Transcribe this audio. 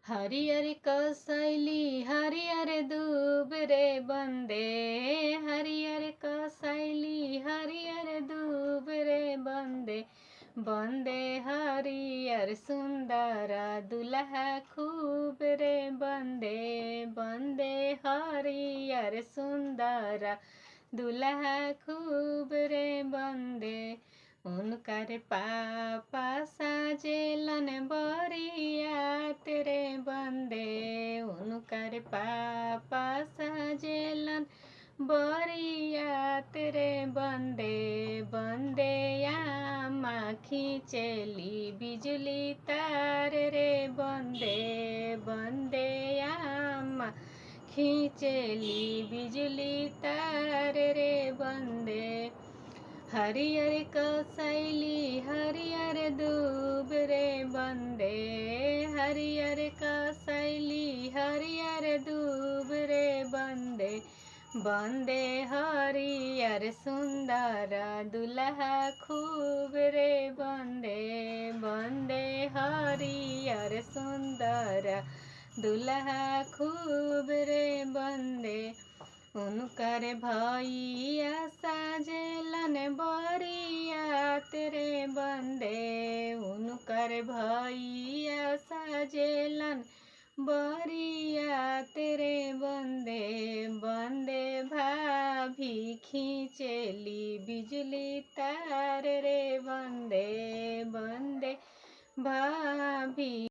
हरियर कसैली हरियर दूब रे बन्दे, हरियर कसैली हरियर दूब रे बन्दे, बन्दे हरियर सुन्दर दुलहा खूब रे बन्दे, बन्दे हरियर सुन्दर दुलहा खूब रे बन्दे। उनकर पापा साजेलन बरियात रे बन्दे, उनकर पापा साजेलन बरियात रे बन्दे, बन्दे आमा खींचेली बिजली तार रे बन्दे, बन्दे आमा खींचेली बिजली तार रे बन्दे। हरियर कसैली हरियर दूब रे बन्दे, हरियर कसैली हरियर दूब रे बन्दे, बन्दे हरियर सुन्दर दुलहा खूब रे बन्दे, बन्दे हरियर सुन्दर दुलहा खूब रे बन्दे। उनकर भैया साजेलन बरियात रे बन्दे, उनकर भैया साजेलन बरियात रे बन्दे, बन्दे भाभी खींचेली बिजली